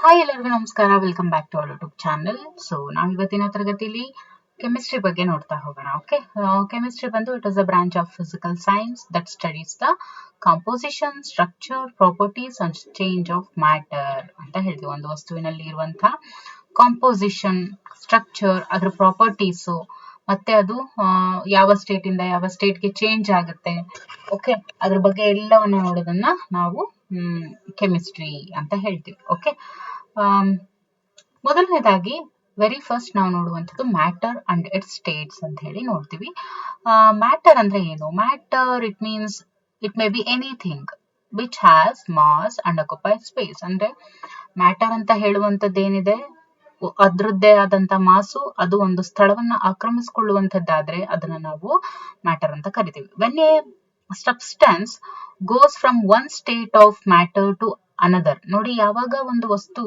Hi ಎಲ್ಲರಿಗೂ ನಮಸ್ಕಾರ. Welcome back to our YouTube channel. So ನಾವು ಇವತ್ತಿನ ತರಗತಿಯಲ್ಲಿ ಕೆಮಿಸ್ಟ್ರಿ ಬಗ್ಗೆ ನೋಡ್ತಾ ಹೋಗೋಣ. ಓಕೆ, ಕೆಮಿಸ್ಟ್ರಿ ಬಂದು it is a branch of physical science that studies the composition, structure, properties and change of matter ಅಂತ ಹೇಳ್ತೀವಿ. ಒಂದು ವಸ್ತುವಿನಲ್ಲಿ ಇರುವಂತಹ ಕಾಂಪೋಸಿಷನ್, ಸ್ಟ್ರಕ್ಚರ್, ಅದರ ಪ್ರಾಪರ್ಟೀಸು, ಮತ್ತೆ ಅದು ಯಾವ ಸ್ಟೇಟ್ ಇಂದ ಯಾವ ಸ್ಟೇಟ್ಗೆ ಚೇಂಜ್ ಆಗುತ್ತೆ, ಓಕೆ, ಅದ್ರ ಬಗ್ಗೆ ಎಲ್ಲವನ್ನ ನೋಡೋದನ್ನ ನಾವು ಕೆಮಿಸ್ಟ್ರಿ ಅಂತ ಹೇಳ್ತೀವಿ. ಓಕೆ, ಮೊದಲನೇದಾಗಿ ವೆರಿ ಫಸ್ಟ್ ನಾವು ನೋಡುವಂಥದ್ದು ಮ್ಯಾಟರ್ ಅಂಡ್ ಇಟ್ಸ್ ಸ್ಟೇಟ್ಸ್ ಅಂತ ಹೇಳಿ ನೋಡ್ತೀವಿ. ಮ್ಯಾಟರ್ ಅಂದ್ರೆ ಏನು? Matter it means it may be anything which has mass and occupy space. ಅಂದ್ರೆ ಮ್ಯಾಟರ್ ಅಂತ ಹೇಳುವಂಥದ್ದು ಏನಿದೆ, ಅದ್ರದ್ದೇ ಆದಂತ ಮಾಸು, ಅದು ಒಂದು ಸ್ಥಳವನ್ನ ಆಕ್ರಮಿಸಿಕೊಳ್ಳುವಂತದ್ದಾದ್ರೆ ಅದನ್ನ ನಾವು ಮ್ಯಾಟರ್ ಅಂತ ಕರಿತೀವಿ. When a substance goes from one state of matter to another. ನೋಡಿ, ಯಾವಾಗ ಒಂದು ವಸ್ತು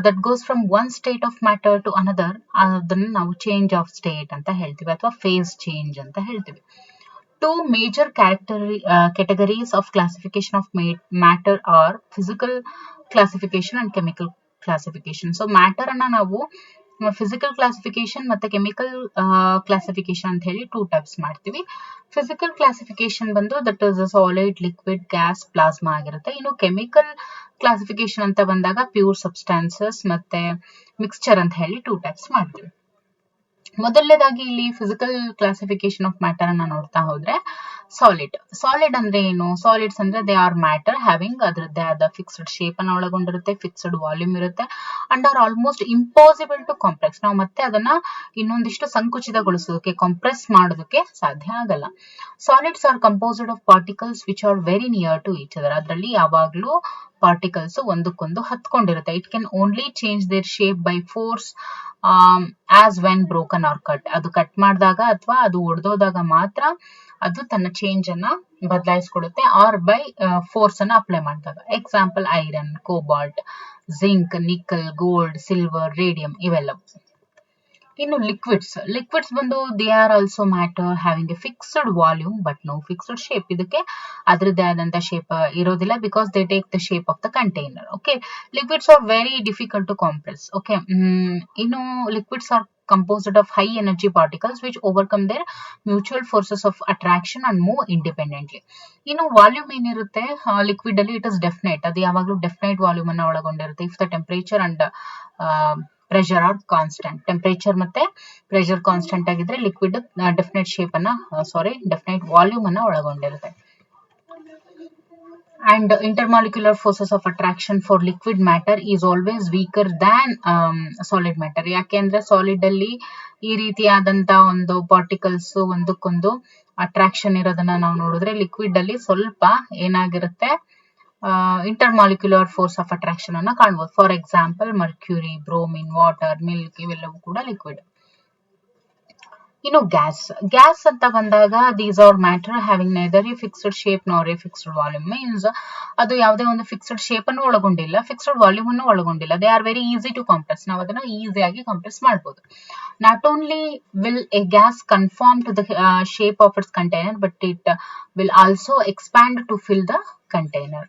that goes from one state of matter to another, ಅದನ್ನ ನಾವು ಚೇಂಜ್ ಆಫ್ ಸ್ಟೇಟ್ ಅಂತ ಹೇಳ್ತೀವಿ ಅಥವಾ ಫೇಸ್ ಚೇಂಜ್ ಅಂತ ಹೇಳ್ತೀವಿ. Two major categories of classification of matter are physical classification and chemical classification. So matter ಅನ್ನ ನಾವು ಫಿಸಿಕಲ್ ಕ್ಲಾಸಿಫಿಕೇಶನ್ ಮತ್ತೆ ಕೆಮಿಕಲ್ ಕ್ಲಾಸಿಫಿಕೇಶನ್ ಅಂತ ಹೇಳಿ ಟೂ ಟೈಪ್ಸ್ ಮಾಡ್ತೀವಿ. ಫಿಸಿಕಲ್ ಕ್ಲಾಸಿಫಿಕೇಶನ್ ಬಂದು that is solid, liquid, gas, plasma ಆಗಿರುತ್ತೆ. ಇನ್ನು ಕೆಮಿಕಲ್ ಕ್ಲಾಸಿಫಿಕೇಶನ್ ಅಂತ ಬಂದಾಗ ಪ್ಯೂರ್ ಸಬ್ಸ್ಟಾನ್ಸಸ್ ಮತ್ತೆ ಮಿಕ್ಸ್ಚರ್ ಅಂತ ಹೇಳಿ ಟೂ ಟೈಪ್ಸ್ ಮಾಡ್ತೀವಿ. ಮೊದಲನೇದಾಗಿ ಇಲ್ಲಿ ಫಿಸಿಕಲ್ ಕ್ಲಾಸಿಫಿಕೇಶನ್ ಆಫ್ ಮ್ಯಾಟರ್ ಅನ್ನ ನೋಡ್ತಾ ಹೋದ್ರೆ, ಸಾಲಿಡ್ ಅಂದ್ರೆ ಏನು? ಸಾಲಿಡ್ಸ್ ಅಂದ್ರೆ ದೇ ಆರ್ ಮ್ಯಾಟರ್ ಹ್ಯಾವಿಂಗ್ ಅದರದ್ದೇ ಆದ ಫಿಕ್ಸ್ಡ್ ಶೇಪ್ ಅನ್ನ ಒಳಗೊಂಡಿರುತ್ತೆ, ಫಿಕ್ಸ್ಡ್ ವಾಲ್ಯೂಮ್ ಇರುತ್ತೆ, and are almost impossible to compress. ನಾವು ಮತ್ತೆ ಅದನ್ನ ಇನ್ನೊಂದಿಷ್ಟು ಸಂಕುಚಿತಗೊಳಿಸೋದಕ್ಕೆ, ಕಾಂಪ್ರೆಸ್ ಮಾಡೋದಕ್ಕೆ ಸಾಧ್ಯ ಆಗಲ್ಲ. Solids are composed of particles which are very near to each other. ಅದರಲ್ಲಿ ಯಾವಾಗ್ಲೂ ಪಾರ್ಟಿಕಲ್ಸ್ ಒಂದಕ್ಕೊಂದು ಹತ್ಕೊಂಡಿರುತ್ತೆ. It can only change their shape by force as when broken or cut. ಅದು ಕಟ್ ಮಾಡಿದಾಗ ಅಥವಾ ಅದು ಒಡೆದೋದಾಗ ಮಾತ್ರ ಅದು ತನ್ನ ಚೇಂಜ್ ಅನ್ನ ಬದಲಾಯಿಸ್ಕೊಡುತ್ತೆ, ಆರ್ ಬೈ ಫೋರ್ಸ್ ಅನ್ನ ಅಪ್ಲೈ ಮಾಡಿದಾಗ. Example iron, cobalt, zinc, nickel, gold, silver, radium ಇವೆಲ್ಲವು. ಇನ್ನು ಲಿಕ್ವಿಡ್ಸ್ ಬಂದು they are also matter having a fixed volume but no fixed shape. ಇದಕ್ಕೆ ಅದರದ್ದೇ ಆದಂತ ಶೇಪ್ ಇರೋದಿಲ್ಲ, because they take the shape of the container. Okay, liquids are very difficult to compress. Okay, ಇನ್ನು liquids are composed of high energy particles which overcome their mutual forces of attraction and move independently. ಇನ್ನು volume ಏನಿರುತ್ತೆ liquid ಅಲ್ಲಿ, it is definite. ಅದು ಯಾವಾಗಲೂ definite volume ಅನ್ನ ಒಳಗೊಂಡಿರುತ್ತೆ. If the temperature and pressure R constant. Temperature ಮತ್ತೆ pressure constant ಆಗಿದ್ರೆ liquid definite shape ಅನ್ನ ಡೆಫಿನೆಟ್ ವಾಲ್ಯೂಮ್ ಅನ್ನ ಒಳಗೊಂಡಿರುತ್ತೆ. And intermolecular forces of attraction for liquid matter is always weaker than solid matter. ಯಾಕೆಂದ್ರೆ solid ಅಲ್ಲಿ ಈ ರೀತಿಯಾದಂತ ಒಂದು ಪಾರ್ಟಿಕಲ್ಸ್ ಒಂದಕ್ಕೊಂದು ಅಟ್ರಾಕ್ಷನ್ ಇರೋದನ್ನ ನಾವು ನೋಡಿದ್ರೆ, ಲಿಕ್ವಿಡ್ ಅಲ್ಲಿ ಸ್ವಲ್ಪ ಏನಾಗಿರುತ್ತೆ, ಇಂಟರ್ಮಾಲಿಕ್ಯುಲರ್ ಫೋರ್ಸ್ ಆಫ್ ಅಟ್ರಾಕ್ಷನ್ ಅನ್ನ ಕಾಣಬಹುದು. For example mercury, bromine, water, milk ಇವೆಲ್ಲವೂ ಕೂಡ ಲಿಕ್ವಿಡ್. ಇನ್ನು ಗ್ಯಾಸ್ ಅಂತ ಬಂದಾಗ these are matter having neither A fixed shape ನಾರ್ ಎ ಫಿಕ್ಸ್ಡ್ ವಾಲ್ಯೂಮ್. ಮೀನ್ಸ್ ಅದು ಯಾವುದೇ ಒಂದು ಫಿಕ್ಸ್ಡ್ ಶೇಪ್ ಅನ್ನು ಒಳಗೊಂಡಿಲ್ಲ, ಫಿಕ್ಸ್ಡ್ ವಾಲ್ಯೂಮ್ ಅನ್ನು ಒಳಗೊಂಡಿಲ್ಲ. They are very easy to compress. ನಾವು ಅದನ್ನ ಈಸಿಯಾಗಿ ಕಾಂಪ್ರೆಸ್ ಮಾಡಬಹುದು. Not only will a gas conform to the shape of its container, but it will also expand to fill the container.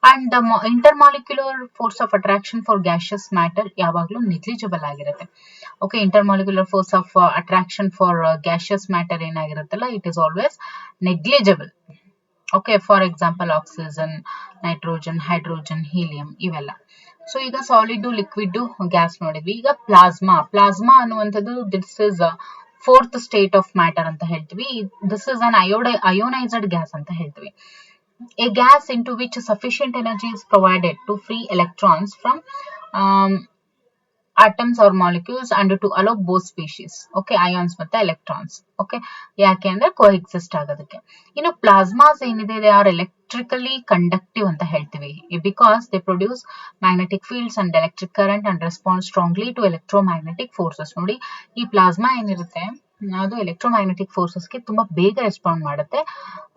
And the intermolecular force of attraction for gaseous matter ಯಾವಾಗಲೂ negligible ಆಗಿರುತ್ತೆ. Okay, intermolecular force of attraction for gaseous matter ಏನಾಗಿರುತ್ತಲ್ಲ, it is always negligible. Okay, for example oxygen, nitrogen, hydrogen, helium ಇವೆಲ್ಲ. So ಈಗ solid, liquid, gas ನೋಡಿದ್ವಿ. ಈಗ plasma ಅನ್ನುವಂಥದ್ದು this is fourth state of matter ಅಂತ ಹೇಳ್ತೀವಿ. This is an ಅಯೋನೈಸ್ಡ್ gas ಅಂತ ಹೇಳ್ತೀವಿ. A gas into which sufficient energy is provided to free electrons from atoms or molecules and to allow both species. Okay, ions ಮತ್ತೆ electrons. Okay, ಯಾಕೆ ಅಂದ್ರೆ coexist ಆಗೋದಕ್ಕೆ. ಇನ್ನು ಪ್ಲಾಸ್ಮಾಸ್ ಏನಿದೆ, they are electrically conductive ಅಂತ ಹೇಳ್ತೀವಿ, because they produce magnetic fields and electric current and respond strongly to electromagnetic forces. ನೋಡಿ, ಈ ಪ್ಲಾಸ್ಮಾ ಏನಿರುತ್ತೆ ಅದು ಎಲೆಕ್ಟ್ರೋಮ್ಯಾಗ್ನೆಟಿಕ್ ಫೋರ್ಸಸ್ಗೆ ತುಂಬಾ ಬೇಗ ರೆಸ್ಪಾಂಡ್ ಮಾಡುತ್ತೆ.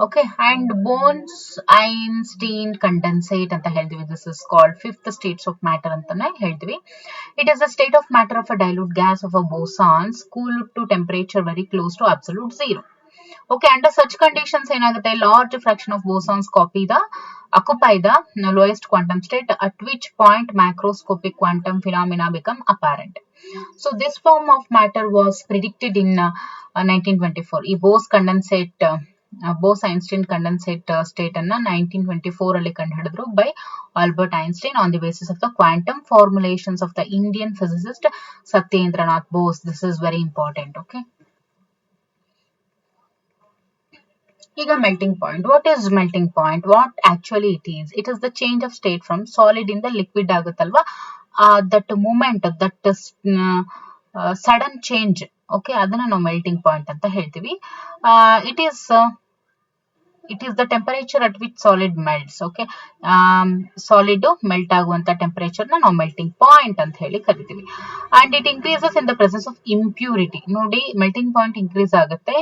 Okay, and Bose, Einstein condensate ಅಂತ ಹೇಳ್ತೀವಿ. This is called fifth states of matter ಅಂತಾನೆ ಹೇಳ್ತೀವಿ. It is a state of matter of a dilute gas of a bosons cool to temperature very close to absolute zero. Okay, under such conditions ಏನಾಗುತ್ತೆ, large fraction of bosons occupy the lowest quantum state, at which point macroscopic quantum phenomena become apparent. So this form of matter was predicted in 1924. ಈ Bose-Einstein condensate state ಅನ್ನ 1924 ಅಲ್ಲಿ ಕಂಡುಹಿಡಿದ್ರು by Albert Einstein on the basis of the quantum formulations of the Indian physicist Satyendranath Bose. This is very important. Okay. ಈಗ melting point. What is melting point? What actually it is? It is the change of state from solid ಇಂದ liquid ಆಗುತ್ತಲ್ವಾ, that moment, that sudden change. Okay, ಅದನ್ನ ನಾವು melting point ಅಂತ ಹೇಳ್ತೀವಿ. It is the temperature at which solid melts. Okay, solid melt ಆಗುವಂತ temperature ನ ನಾವು melting point ಅಂತ ಹೇಳಿ ಕರಿತೀವಿ. And it increases in the presence of impurity. ನೋಡಿ, melting point increase ಆಗುತ್ತೆ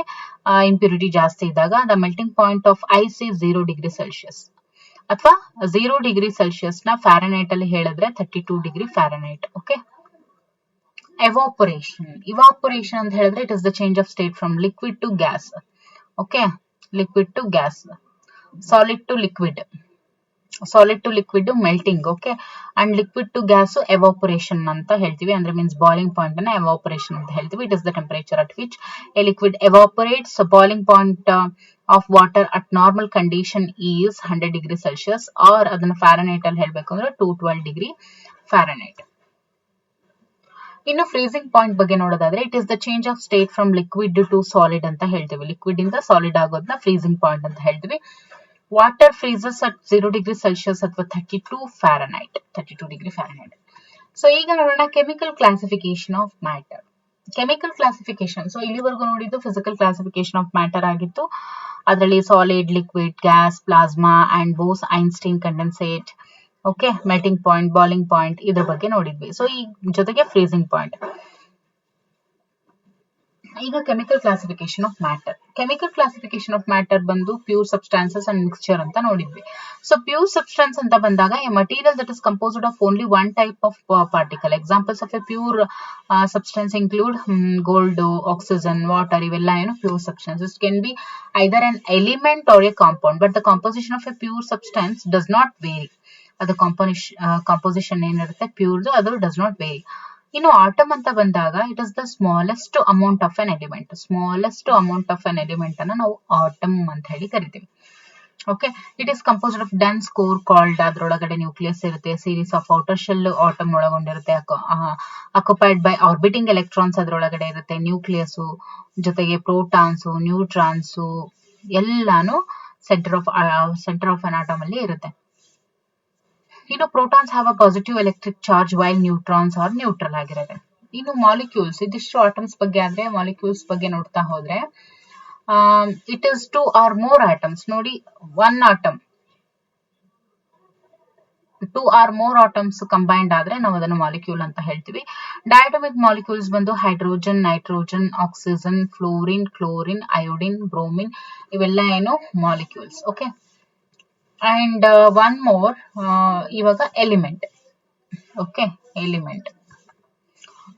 impurity ಜಾಸ್ತಿ ಇದ್ದಾಗ. The melting point of ice is 0 degree Celsius. ಅಥವಾ 0 degree Celsius ನ ಫ್ಯಾರನೈಟ್ ಅಲ್ಲಿ ಹೇಳಿದ್ರೆ 32 degree Fahrenheit. Okay. Evaporation ಅಂತ ಹೇಳಿದ್ರೆ it is the change of state from liquid to gas. Okay, liquid to gas, solid to liquid melting. Okay, and liquid to gas evaporation ಅಂತ ಹೇಳ್ತೀವಿ. ಅಂದ್ರೆ means boiling point ಅನ್ನ evaporation ಅಂತ ಹೇಳ್ತೀವಿ. It is the temperature at which a liquid evaporates. So boiling point of water at normal condition is 100 degree Celsius, or ಅದನ್ನ Fahrenheit ಅಲ್ಲಿ ಹೇಳ್ಬೇಕು ಅಂದ್ರೆ 212 degree Fahrenheit. ಇನ್ನು ಫ್ರೀಸಿಂಗ್ ಪಾಯಿಂಟ್ ಬಗ್ಗೆ ನೋಡೋದಾದ್ರೆ it is the change of state from liquid to solid ಅಂತ ಹೇಳ್ತೀವಿ. Liquid ಇಂದ ಸಾಲಿಡ್ ಆಗೋದನ್ನ ಫ್ರೀಸಿಂಗ್ ಪಾಯಿಂಟ್ ಅಂತ ಹೇಳ್ತೀವಿ. Water freezes at 0 degree Celsius ಅಥವಾ 32 degree Fahrenheit. ಸೊ ಈಗ ನೋಡೋಣ chemical classification of matter. Chemical classification, so ಇಲ್ಲಿವರೆಗೂ ನೋಡಿದ್ದು ಫಿಸಿಕಲ್ ಕ್ಲಾಸಿಫಿಕೇಶನ್ ಆಫ್ ಮ್ಯಾಟರ್ ಆಗಿತ್ತು. ಅದರಲ್ಲಿ solid, liquid, gas, plasma and Bose-Einstein condensate, okay, melting point, boiling point ಇದ್ರ ಬಗ್ಗೆ ನೋಡಿದ್ವಿ. ಸೊ ಈ ಜೊತೆಗೆ ಫ್ರೀಸಿಂಗ್ ಪಾಯಿಂಟ್. ಈಗ chemical classification of matter. Chemical classification of matter ಬಂದು ಪ್ಯೂರ್ ಸಬ್ಸ್ಟಾನ್ಸಸ್ ಅಂಡ್ ಮಿಕ್ಸ್ಚರ್ ಅಂತ ನೋಡಿದ್ವಿ. ಸೊ ಪ್ಯೂರ್ ಸಬ್ಸ್ಟಾನ್ಸ್ ಅಂತ ಬಂದಾಗ A material that is composed of only one type of particle. Examples of A pure substance include gold, oxygen, water. ಇವೆಲ್ಲ ಏನು pure substances. Can be either an element or a compound, but the composition of a pure substance does not vary. ಅದು composition ಏನಿರುತ್ತೆ ಪ್ಯೂರ್ದು, ಅದು does not vary. ಇನ್ನು atom ಅಂತ ಬಂದಾಗ it is the smallest amount of an element. Smallest amount of an element ಅನ್ನ ನಾವು atom ಅಂತ ಹೇಳಿ ಕರಿತೀವಿ. Okay, it is composed of dense core called, ಅದ್ರೊಳಗಡೆ ನ್ಯೂಕ್ಲಿಯಸ್ ಇರುತ್ತೆ, series of outer shell atom ಒಳಗೊಂಡಿರುತ್ತೆ, ಅಕ್ಯುಪೈಡ್ ಬೈ ಆರ್ಬಿಟಿಂಗ್ ಎಲೆಕ್ಟ್ರಾನ್ಸ್ ಅದ್ರೊಳಗಡೆ ಇರುತ್ತೆ, ನ್ಯೂಕ್ಲಿಯಸ್ ಜೊತೆಗೆ ಪ್ರೋಟಾನ್ಸು, ನ್ಯೂಟ್ರಾನ್ಸು ಎಲ್ಲಾನು ಸೆಂಟರ್ ಆಫ್ ಅನ್ ಆಟಮ್ ಅಲ್ಲಿ ಇರುತ್ತೆ. ಇನ್ನು protons have a positive electric charge while neutrons R neutral ಆಗಿರುತ್ತೆ. ಇನ್ನು ಮಾಲಿಕ್ಯೂಲ್ಸ್, ಇದಿಷ್ಟು ಆಟಮ್ಸ್ ಬಗ್ಗೆ ಆದ್ರೆ ಮಾಲಿಕ್ಯೂಲ್ಸ್ ಬಗ್ಗೆ ನೋಡ್ತಾ ಹೋದ್ರೆ it is 2 or more atoms. ನೋಡಿ, 1 atom 2 or more atoms combined ಆದ್ರೆ ನಾವು ಅದನ್ನು ಮಾಲಿಕ್ಯೂಲ್ ಅಂತ ಹೇಳ್ತೀವಿ. ಡಯಾಟಮಿಕ್ ಮಾಲಿಕ್ಯೂಲ್ಸ್ ಬಂದು hydrogen, nitrogen, oxygen, fluorine, chlorine, iodine, bromine ಇವೆಲ್ಲ ಏನು molecules. Okay, and one more, ಇವಾಗ ಎಲಿಮೆಂಟ್. Okay, element.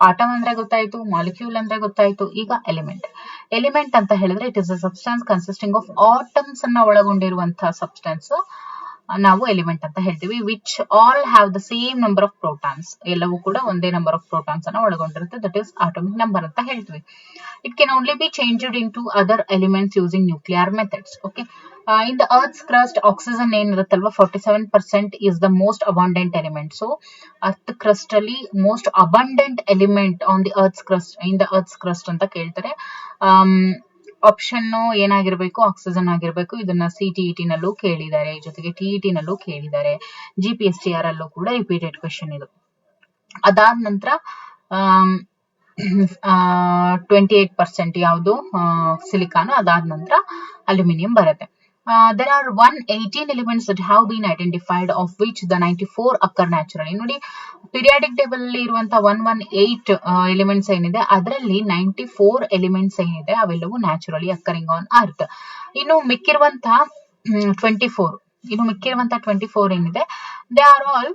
ಆಟಮ್ ಅಂದ್ರೆ ಗೊತ್ತಾಯ್ತು, ಮಾಲಿಕ್ಯೂಲ್ ಅಂದ್ರೆ ಗೊತ್ತಾಯ್ತು, ಈಗ ಎಲಿಮೆಂಟ್. ಎಲಿಮೆಂಟ್ ಅಂತ ಹೇಳಿದ್ರೆ it is a substance consisting of atoms ಅನ್ನ ಒಳಗೊಂಡಿರುವಂತಹ ಸಬ್ಸ್ಟೆನ್ಸ್ ನಾವು ಎಲಿಮೆಂಟ್ ಅಂತ ಹೇಳ್ತೀವಿ. Which all have the same number of protons. ಎಲ್ಲವೂ ಕೂಡ ಒಂದೇ ನಂಬರ್ ಆಫ್ ಪ್ರೋಟಾನ್ಸ್ ಅನ್ನ ಒಳಗೊಂಡಿರುತ್ತೆ. ದಟ್ ಈಸ್ ಆಟಮಿಕ್ ನಂಬರ್ ಅಂತ ಹೇಳ್ತೀವಿ. It can only be changed into other elements using nuclear methods. Okay, in the earth's crust oxygen ಏನಿರುತ್ತಲ್ವಾ 47% is the most abundant element. So earth crust ಅಲ್ಲಿ most abundant element on the earth's crust, in the earth's crust ಅಂತ ಕೇಳ್ತಾರೆ. Option ಏನಾಗಿರ್ಬೇಕು, oxygen ಆಗಿರ್ಬೇಕು. ಇದನ್ನ CTET ನಲ್ಲೂ ಕೇಳಿದ್ದಾರೆ, ಜೊತೆಗೆ TET ನಲ್ಲೂ ಕೇಳಿದ್ದಾರೆ, GPSTR ಅಲ್ಲೂ ಕೂಡ ರಿಪೀಟೆಡ್ ಕ್ವೆಶನ್ ಇದು. ಅದಾದ ನಂತರ 28% ಯಾವುದು ಸಿಲಿಕಾನ್, ಅದಾದ ನಂತರ ಅಲ್ಯೂಮಿನಿಯಂ ಬರುತ್ತೆ. There are 118 elements that have been identified, of which the 94 occur naturally. ನೋಡಿ, ಪಿರಿಯಾಡಿಕ್ ಟೇಬಲ್ ಅಲ್ಲಿ ಇರುವಂತ 118 ಎಲಿಮೆಂಟ್ಸ್ ಏನಿದೆ ಅದರಲ್ಲಿ 94 ಎಲಿಮೆಂಟ್ಸ್ ಏನಿದೆ ಅವೆಲ್ಲವೂ ನ್ಯಾಚುರಲಿ ಅಕ್ಕರಿಂಗ್ ಆನ್ ಅರ್ತ್. ಇನ್ನು ಮಿಕ್ಕಿರುವಂತ 24 ಏನಿದೆ they are all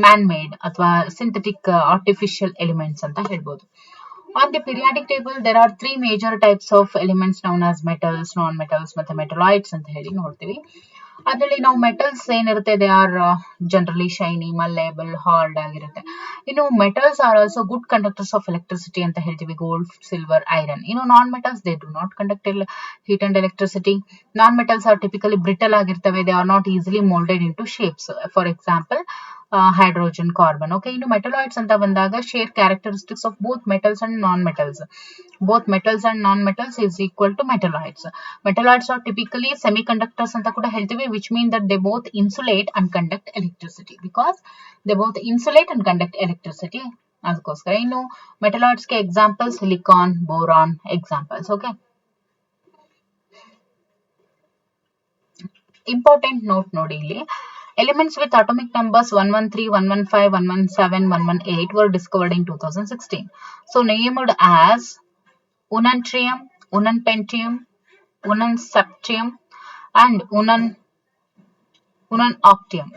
man made ಅಥವಾ ಸಿಂಥೆಟಿಕ್ ಆರ್ಟಿಫಿಷಿಯಲ್ ಎಲಿಮೆಂಟ್ಸ್ ಅಂತ ಹೇಳ್ಬೋದು. On the periodic table, there are three major types of elements known as metals, non-metals, ಮತ್ತೆ metalloids ಅಂತ ಹೇಳಿ ನೋಡ್ತೀವಿ. ಅದರಲ್ಲಿ ನಾವು ಮೆಟಲ್ಸ್ ಏನಿರುತ್ತೆ they are generally shiny, malleable, hard ಆಗಿರುತ್ತೆ. ಇನ್ನು metals are also good conductors of electricity ಅಂತ ಹೇಳ್ತೀವಿ, ಗೋಲ್ಡ್, ಸಿಲ್ವರ್, ಐರನ್. ಇನ್ನು non metals they do not conduct heat and electricity. Non-metals are typically brittle ಆಗಿರ್ತವೆ, they are not easily molded into shapes. For example, hydrogen, carbon. Okay, ಇನ್ನು metalloids ಅಂತ ಬಂದಾಗ share characteristics of both metals and non-metals. Both metals and non-metals is equal to metalloids. Metalloids are typically semiconductors ಅಂತ ಕೂಡ ಹೇಳ್ತೀವಿ, which mean that they both insulate and conduct electricity, because they both insulate and conduct electricity. ಅದಕ್ಕೋಸ್ಕರ ಇನ್ನು metalloids ಗೆ example silicon, boron examples. Okay, important note ನೋಡಿ ಇಲ್ಲಿ. Elements with atomic numbers 113, 115, 117, 118 were discovered in 2016. So named as ununtrium, ununpentium, ununseptium and ununoctium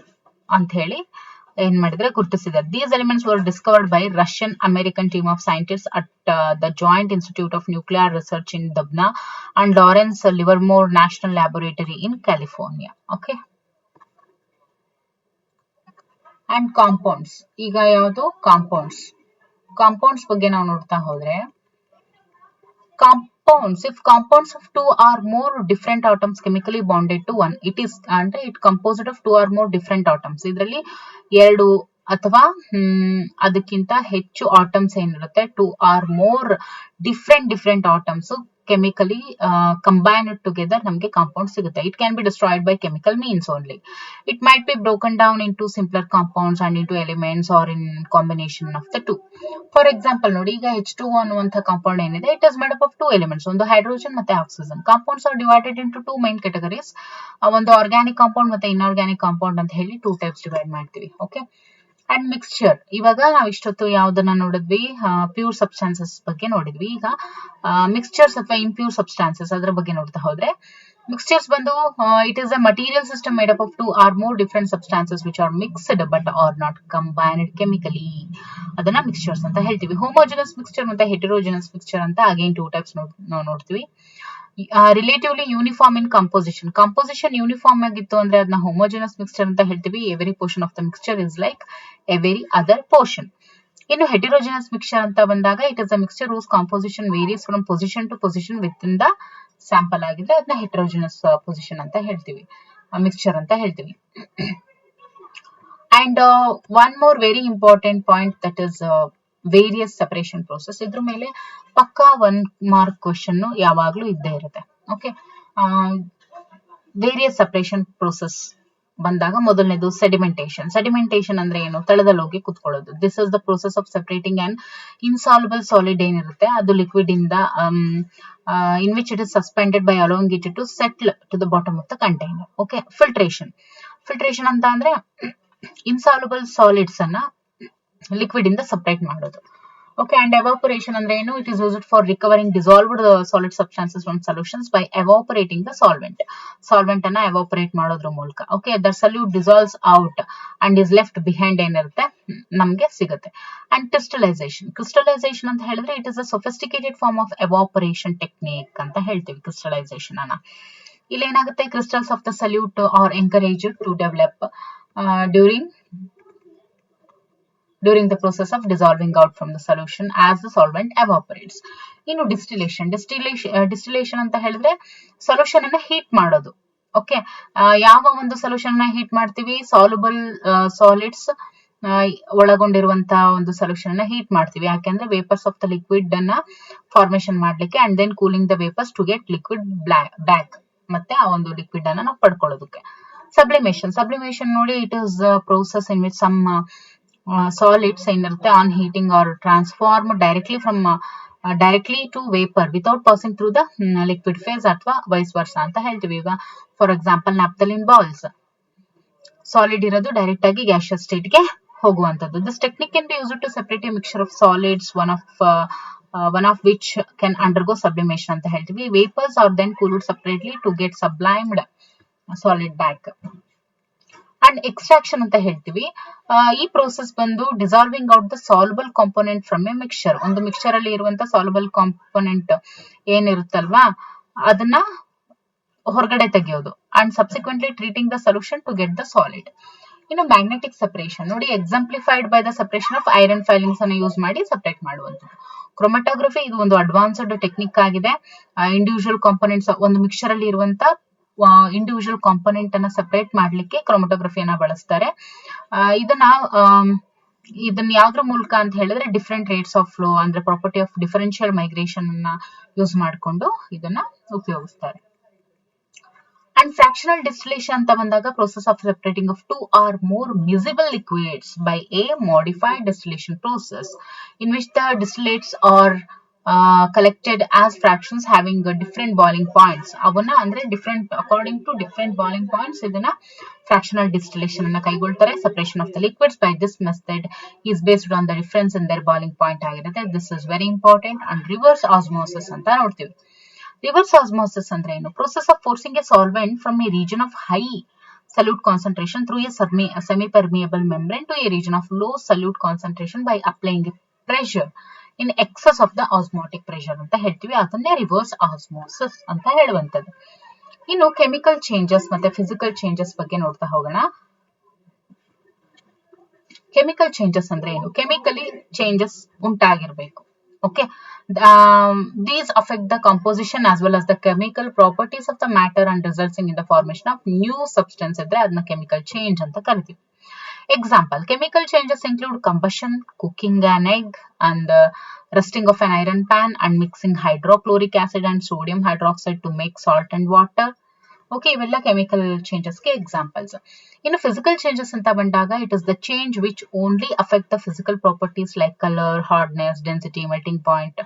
ಅಂತ ಹೇಳಿ ಏನ್ ಮಾಡಿದ್ರೆ ಗುರುತಿಸಿದ್ದಾರೆ. These elements were discovered by Russian-American team of scientists at the Joint Institute of Nuclear Research in Dubna and Lawrence Livermore National Laboratory in California. Okay. And compounds. ಈಗ ಯಾವುದು compounds ಬಗ್ಗೆ ನಾವು ನೋಡ್ತಾ ಹೋದ್ರೆ, compounds, if compounds of two or more different atoms chemically bonded to one, it is ಅಂದ್ರೆ it composed of two or more different atoms. ಇದರಲ್ಲಿ ಎರಡು ಅಥವಾ ಅದಕ್ಕಿಂತ ಹೆಚ್ಚು ಆಟಮ್ಸ್ ಏನಿರುತ್ತೆ, two or more different atoms chemically combined together ನಮಗೆ compound ಸಿಗುತ್ತೆ. It can be destroyed by chemical means only. It might be broken down into simpler compounds and into elements or in combination of the two. For example ನೋಡಿ, ಈಗ H2O ಅನ್ನುವಂಥ compound ಏನಿದೆ, it is made up of two elements, ಒಂದು hydrogen ಮತ್ತೆ oxygen. Compounds are divided into two main categories, ಒಂದು organic compound ಮತ್ತೆ inorganic compound ಅಂತ ಹೇಳಿ ಟೂ ಟೈಪ್ಸ್ ಡಿವೈಡ್ ಮಾಡ್ತೀವಿ. Okay, and mixture. ಇವಾಗ ನಾವು ಇಷ್ಟೊತ್ತು ಯಾವ್ದನ್ನ ನೋಡಿದ್ವಿ, ಪ್ಯೂರ್ ಸಬ್ಸ್ಟಾನ್ಸಸ್ ಬಗ್ಗೆ ನೋಡಿದ್ವಿ. ಈಗ ಮಿಕ್ಸ್ಚರ್ಸ್ ಅಥವಾ ಇಂಪ್ಯೂರ್ ಸಬ್ಸ್ಟಾನ್ಸಸ್ ಅದರ ಬಗ್ಗೆ ನೋಡ್ತಾ ಹೋದ್ರೆ, ಮಿಕ್ಸ್ಚರ್ಸ್ ಬಂದು it is a material system made up of two or more different substances which are mixed but are not combined chemically, ಅದನ್ನ ಮಿಕ್ಸ್ಚರ್ಸ್ ಅಂತ ಹೇಳ್ತೀವಿ. ಹೋಮೋಜಿನಸ್ ಮಿಕ್ಸ್ಚರ್ ಮತ್ತೆ ಹೆಟೆರೋಜಿನಸ್ ಮಿಕ್ಸ್ಚರ್ ಅಂತ ಅಗೇನ್ ಟೂ ಟೈಪ್ಸ್ ನಾವು ನೋಡ್ತೀವಿ. Relatively uniform in composition uniform ಆಗಿತ್ತು ಅಂದ್ರೆ ಅದನ್ನ ಹೋಮೋಜಿನಸ್ ಮಿಕ್ಸ್ಚರ್ ಅಂತ ಹೇಳ್ತೀವಿ. Every portion of the mixture is like every other portion. ಇನ್ನು ಹೆಟೆರೋಜಿನಸ್ ಮಿಕ್ಸ್ಚರ್ ಅಂತ ಬಂದಾಗ, it is a mixture whose composition varies from position to position within the sample ಆಗಿದ್ರೆ ಅದನ್ನ ಹೆಟೆರೋಜಿನಸ್ ಪೊಸಿಷನ್ ಅಂತ ಹೇಳ್ತೀವಿ, mixture ಅಂತ ಹೇಳ್ತೀವಿ. And one more very important point, that is various separation process. ಇದ್ರ ಮೇಲೆ ಪಕ್ಕಾ 1 ಮಾರ್ಕ್ ಕ್ವೆಶ್ಚನ್ ಯಾವಾಗ್ಲೂ ಇದ್ದೇ ಇರುತ್ತೆ. ಓಕೆ, ವೇರಿಯಸ್ ಸಪರೇಷನ್ ಪ್ರೋಸೆಸ್ ಬಂದಾಗ ಮೊದಲನೇದು ಸೆಡಿಮೆಂಟೇಷನ್ ಅಂದ್ರೆ ಏನು, ತಳದಲ್ಲಿ ಹೋಗಿ ಕುತ್ಕೊಳ್ಳೋದು. This is the process of separating and insoluble solid ಏನಿರುತ್ತೆ ಅದು ಲಿಕ್ವಿಡ್ ಇಂದ, in which it is suspended by allowing it to settle to the bottom of the container. Okay, filtration ಅಂತ ಅಂದ್ರೆ ಇನ್ಸಾಲ್ಯುಬಲ್ ಸಾಲಿಡ್ಸ್ ಅನ್ನ ಲಿಕ್ವಿಡ್ ಇಂದ separate ಮಾಡೋದು. Okay, and evaporation ಅಂದ್ರೆ ಏನು, it is used for recovering dissolved solid substances from solutions by evaporating the solvent ಅನ್ನ evaporate ಮಾಡೋದ್ರ ಮೂಲಕ. Okay, the salute dissolves out and is left behind ಏನಿರುತ್ತೆ ನಮ್ಗೆ ಸಿಗುತ್ತೆ. ಅಂಡ್ ಕ್ರಿಸ್ಟಲೈಸೇಷನ್ ಅಂತ ಹೇಳಿದ್ರೆ, it is a sophisticated form of evaporation technique ಅಂತ ಹೇಳ್ತೀವಿ ಕ್ರಿಸ್ಟಲೈಸೇಷನ್ ಅನ್ನ. ಇಲ್ಲಿ ಏನಾಗುತ್ತೆ, crystals of the solute are encouraged to develop during the process of dissolving out from the solution as the solvent evaporates. ಇನ್ನು distillation ಅಂತ ಹೇಳಿದ್ರೆ solution ಅನ್ನ heat ಮಾಡೋದು. ಓಕೆ, ಯಾವ ಒಂದು ಸೊಲ್ಯೂಷನ್ ನ ಹೀಟ್ ಮಾಡ್ತೀವಿ, ಸಾಲ್ಯುಬಲ್ ಸಾಲಿಡ್ಸ್ ಒಳಗೊಂಡಿರುವಂತಹ ಒಂದು ಸೊಲ್ಯೂಷನ್ ಅನ್ನ ಹೀಟ್ ಮಾಡ್ತೀವಿ. ಯಾಕೆಂದ್ರೆ ವೇಪರ್ಸ್ ಆಫ್ ದ ಲಿಕ್ವಿಡ್ ಅನ್ನ ಫಾರ್ಮೇಶನ್ ಮಾಡ್ಲಿಕ್ಕೆ, and then cooling the vapours to get liquid back, ಮತ್ತೆ ಆ ಒಂದು ಲಿಕ್ವಿಡ್ ಅನ್ನ ನಾವು ಪಡ್ಕೊಳ್ಳೋದಕ್ಕೆ. ಸಬ್ಲಿಮೇಷನ್ ನೋಡಿ, it is process in which some solids ಏನಿರುತ್ತೆ on heating are transform directly to vapour without passing through the liquid phase ಅಥವಾ vice versa ಅಂತ ಹೇಳ್ತೀವಿ. ಈಗ for example naphthalene balls, solid ಇರೋದು ಡೈರೆಕ್ಟ್ ಆಗಿ ಗ್ಯಾಸಿಯಸ್ ಸ್ಟೇಟ್ ಗೆ ಹೋಗುವಂತದ್ದು. This technique can be used to separate a mixture of solids, one of which can undergo sublimation ಅಂತ ಹೇಳ್ತೀವಿ. Vapours are then cooled separately to get sublimed solid back. And extraction ಅಂತ ಹೇಳ್ತೀವಿ. ಈ process ಬಂದು dissolving out the soluble component from a mixture. ಒಂದು mixture ಅಲ್ಲಿ ಇರುವಂತ soluble component ಏನಿರುತ್ತಲ್ವಾ ಅದನ್ನ ಹೊರಗಡೆ ತೆಗೆಯೋದು. And subsequently treating the solution to get the solid. ಇನ್ನು ಮ್ಯಾಗ್ನೆಟಿಕ್ ಸೆಪರೇಷನ್ ನೋಡಿ, exemplified by the separation of iron filings ಅನ್ನು ಯೂಸ್ ಮಾಡಿ ಸೆಪರೇಟ್ ಮಾಡುವಂಥದ್ದು. ಕ್ರೊಮಟೋಗ್ರಫಿ ಇದು ಒಂದು ಅಡ್ವಾನ್ಸ್ಡ್ ಟೆಕ್ನಿಕ್ ಆಗಿದೆ. ಇಂಡಿವಿಜುವಲ್ ಕಾಂಪೋನೆಂಟ್ಸ್, ಒಂದು ಮಿಕ್ಸ್ಚರ್ ಅಲ್ಲಿ ಇರುವಂತ ಇಂಡಿವಿಜುವಲ್ ಕಾಂಪೋನೆಂಟ್ ಅನ್ನ ಸೆಪರೇಟ್ ಮಾಡ್ಲಿಕ್ಕೆ ಕ್ರೊಮಟೋಗ್ರಫಿಯನ್ನ ಬಳಸ್ತಾರೆ. ಇದನ್ನ ಯಾವ್ದ್ರ ಮೂಲಕ ಅಂತ ಹೇಳಿದ್ರೆ ಡಿಫ್ರೆಂಟ್ ರೇಟ್ಸ್ ಆಫ್ ಫ್ಲೋ ಅಂದ್ರೆ ಪ್ರಾಪರ್ಟಿ ಆಫ್ ಡಿಫರೆನ್ಷಿಯಲ್ ಮೈಗ್ರೇಷನ್ ಅನ್ನ ಯೂಸ್ ಮಾಡಿಕೊಂಡು ಇದನ್ನ ಉಪಯೋಗಿಸ್ತಾರೆ. ಅಂಡ್ ಫ್ರಾಕ್ಷನಲ್ ಡಿಸ್ಟಿಲೇಷನ್ ಅಂತ ಬಂದಾಗ process of separating of two or more miscible liquids by a modified distillation process in which the distillates are collected as fractions having different boiling points. ಅವನ್ನ ಅಂದ್ರೆ different according to different boiling points ಇದನ್ನ fractional distillation ಅನ್ನ ಕೈಗೊಳ್ತಾರೆ. separation of the liquids by this method is based on the difference in their boiling point ಆಗಿರುತ್ತೆ. This is very important. and reverse osmosis ಅಂತ ನೋಡ್ತೀವಿ. Reverse osmosis ಅಂದ್ರೆ ಏನು? Process of forcing a solvent from a region of high solute concentration through a semi permeable membrane to a region of low solute concentration by applying pressure in excess of the osmotic pressure ಅಂತ ಹೇಳ್ತೀವಿ. ಅದನ್ನೇ reverse osmosis ಅಂತ ಹೇಳುವಂಥದ್ದು. ಇನ್ನು chemical changes ಮತ್ತೆ physical changes ಬಗ್ಗೆ ನೋಡ್ತಾ ಹೋಗೋಣ. ಕೆಮಿಕಲ್ ಚೇಂಜಸ್ ಅಂದ್ರೆ ಏನು? ಕೆಮಿಕಲಿ ಚೇಂಜಸ್ ಉಂಟಾಗಿರ್ಬೇಕು. Okay, these affect the composition as well as the chemical properties of the matter and resulting in the formation of new substance idre adna chemical change anta kariತೀವಿ. Example, chemical changes include combustion, cooking an egg, and rusting of an iron pan, and mixing hydrochloric acid and sodium hydroxide to make salt and water. Okay, ಇವೆಲ್ಲ chemical ಚೇಂಜಸ್ಗೆ examples. ಇನ್ನು physical changes ಅಂತ ಬಂದಾಗ it is the change which only affect the physical properties like colour, hardness, density, melting point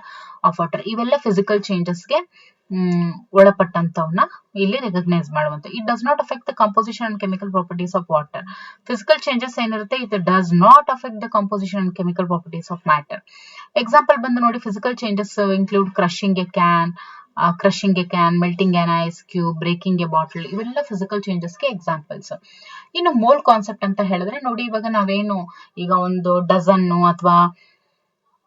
of water. ಇವೆಲ್ಲ physical ಚೇಂಜಸ್ಗೆ ಒಳಪಟ್ಟಂತವನ್ನ ಇಲ್ಲಿ recognise ಮಾಡುವಂತ. It does not affect the composition and chemical properties of water. Physical changes ಏನಿರುತ್ತೆ it does not affect the composition and chemical properties of matter. Example ಬಂದು ನೋಡಿ, physical changes include crushing A can, melting an ice cube, breaking a bottle. ಇವೆಲ್ಲ physical ಚೇಂಜಸ್ಗೆ examples. ಇನ್ನು mole concept ಅಂತ ಹೇಳಿದ್ರೆ ನೋಡಿ, ಇವಾಗ ನಾವೇನು ಈಗ ಒಂದು ಡಜನ್ ಅಥವಾ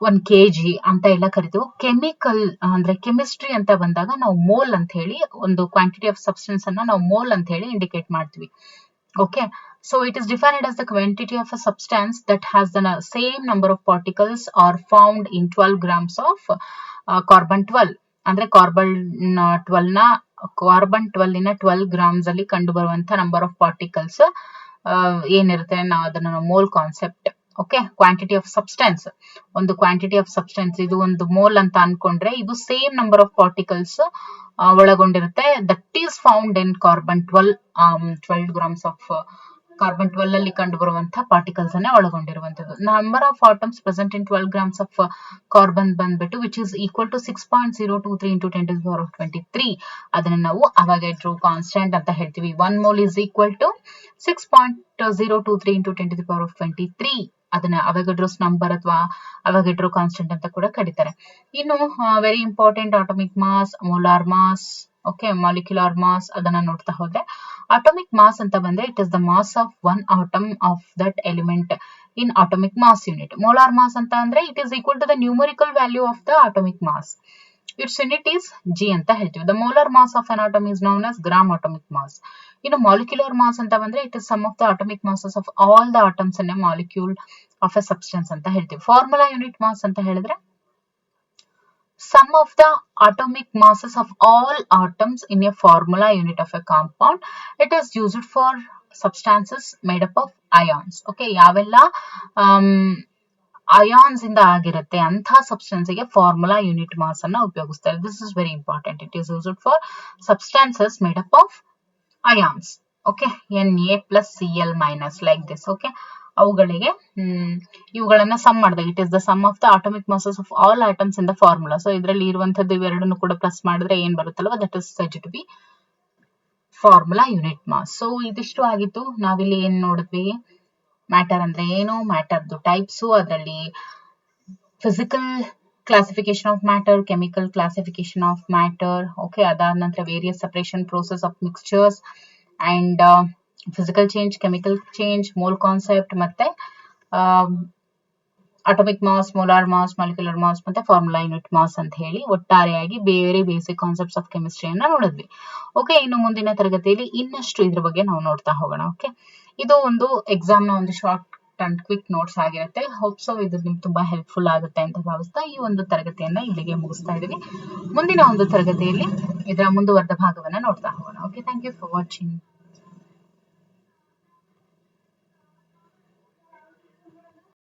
1 kg ಅಂತ ಎಲ್ಲ ಕರಿತೀವಿ. ಕೆಮಿಕಲ್ ಅಂದ್ರೆ ಕೆಮಿಸ್ಟ್ರಿ ಅಂತ ಬಂದಾಗ ನಾವು ಮೋಲ್ ಅಂತ ಹೇಳಿ ಒಂದು ಕ್ವಾಂಟಿಟಿ ಆಫ್ ಸಬ್ಸ್ಟೆನ್ಸ್ ಅನ್ನ ನಾವು ಮೋಲ್ ಅಂತ ಹೇಳಿ ಇಂಡಿಕೇಟ್ ಮಾಡ್ತೀವಿ. Okay, so it is defined as the quantity of a substance that has the same number of particles are found in 12 grams of carbon 12. ಅಂದ್ರೆ ಕಾರ್ಬನ್ 12 ನ 12 ಗ್ರಾಮ್ಸ್ ಅಲ್ಲಿ ಕಂಡು ಬರುವಂತ ನಂಬರ್ ಆಫ್ ಪಾರ್ಟಿಕಲ್ಸ್ ಏನಿರುತ್ತೆ ಅದನ್ನ mole concept. Okay, quantity of substance, ಒಂದು quantity of substance ಇದು ಒಂದು ಮೋಲ್ ಅಂತ ಅನ್ಕೊಂಡ್ರೆ ಇದು ಸೇಮ್ ನಂಬರ್ ಆಫ್ ಪಾರ್ಟಿಕಲ್ಸ್ ಒಳಗೊಂಡಿರುತ್ತೆ. That is found in carbon 12 grams of carbon 12 ಅಲ್ಲಿ ಕಂಡು ಬರುವಂತಹ ಪಾರ್ಟಿಕಲ್ಸ್ ಅನ್ನೇ ಒಳಗೊಂಡಿರುವಂತದ್ದು. Number of atoms present in 12 grams of carbon ಬಂದ್ಬಿಟ್ಟು which is equal to 6.023 into 10⁻23. ಅದನ್ನ ನಾವು ಅವೊಗಡ್ರೋ ಕಾನ್ಸ್ಟೆಂಟ್ ಅಂತ ಹೇಳ್ತೀವಿ. 1 mole is equal to 6.023 into 10⁻23. ಅದನ್ನ ಅವೊಗಡ್ರೋಸ್ ನಂಬರ್ ಅಥವಾ ಅವೊಗಡ್ರೋ ಕಾನ್ಸ್ಟೆಂಟ್ ಅಂತ ಕೂಡ ಕರೀತಾರೆ. ಇನ್ನು very important atomic mass, molar mass, okay, molecular mass ಅದನ್ನ ನೋಡ್ತಾ ಹೋದ್ರೆ ಅಟಾಮಿಕ್ ಮಾಸ್ ಅಂತ ಬಂದ್ರೆ it is the mass of one atom of that element in atomic mass unit. Molar mass ಅಂತ ಅಂದ್ರೆ it is equal to the numerical value of the atomic mass. Its unit is G ಅಂತ ಹೇಳ್ತೀವಿ. The molar mass of an atom is known as gram atomic mass. ಇನ್ನು molecular mass ಅಂತ ಬಂದ್ರೆ it is sum of the atomic masses of all the atoms in a molecule of a substance ಅಂತ ಹೇಳ್ತೀವಿ. Formula unit mass ಅಂತ ಹೇಳಿದ್ರೆ sum of the atomic masses of all atoms in a formula unit of a compound. It is used for substances made up of ions. Okay, ಯಾವೆಲ್ಲ ions ಇಂದ ಆಗಿರುತ್ತೆ ಅಂತ substance ಗೆ formula unit mass ಅನ್ನ ಉಪಯೋಗಿಸ್ತಾರೆ. This is very important. It is used for substances made up of ions. Okay, Na+Cl- like this. Okay, ಅವುಗಳಿಗೆ ಇವುಗಳನ್ನ sum ಮಾಡಿದಾಗ it is the sum of the atomic masses of all items in the formula. So ಇದರಲ್ಲಿ ಇರುವಂತದ್ದು ಇವೆರಡನ್ನು ಕೂಡ plus ಮಾಡಿದ್ರೆ ಏನ್ ಬರುತ್ತಲ್ವ that is said to be formula unit mass. So ಇದಿಷ್ಟು ಆಗಿತ್ತು. ನಾವಿಲ್ಲಿ ಏನ್ ನೋಡಿದ್ವಿ, ಮ್ಯಾಟರ್ ಅಂದ್ರೆ ಏನು, ಮ್ಯಾಟರ್ದು ಟೈಪ್ಸು, ಅದರಲ್ಲಿ physical classification of matter, chemical classification of matter. Okay, ಅದಾದ ನಂತರ various separation process of mixtures and physical change, chemical change, mole concept, ಮತ್ತೆ atomic mass, molar mass, molecular mass, ಮತ್ತೆ ಫಾರ್ಮುಲಾ ಯೂನಿಟ್ ಮಾಸ್ ಅಂತ ಹೇಳಿ ಒಟ್ಟಾರೆಯಾಗಿ ಬೇರೆ basic concepts of ಕೆಮಿಸ್ಟ್ರಿಯನ್ನ ನೋಡಿದ್ವಿ. Okay, ಇನ್ನು ಮುಂದಿನ ತರಗತಿಯಲ್ಲಿ ಇನ್ನಷ್ಟು ಇದ್ರ ಬಗ್ಗೆ ನಾವು ನೋಡ್ತಾ ಹೋಗೋಣ. ಓಕೆ, ಇದು ಒಂದು ಎಕ್ಸಾಮ್ ನ ಒಂದು ಶಾರ್ಟ್ ಅಂಡ್ ಕ್ವಿಕ್ ನೋಟ್ಸ್ ಆಗಿರುತ್ತೆ. ಹೋಪ್ ಸೊ ಇದು ನಿಮ್ಗೆ ತುಂಬಾ ಹೆಲ್ಪ್ಫುಲ್ ಆಗುತ್ತೆ ಅಂತ ಭಾವಿಸ್ತಾ ಈ ಒಂದು ತರಗತಿಯನ್ನ ಇಲ್ಲಿಗೆ ಮುಗಿಸ್ತಾ ಇದೀವಿ. ಮುಂದಿನ ಒಂದು ತರಗತಿಯಲ್ಲಿ ಇದರ ಮುಂದುವರೆದ ಭಾಗವನ್ನ ನೋಡ್ತಾ ಹೋಗೋಣ. Okay, thank you for watching.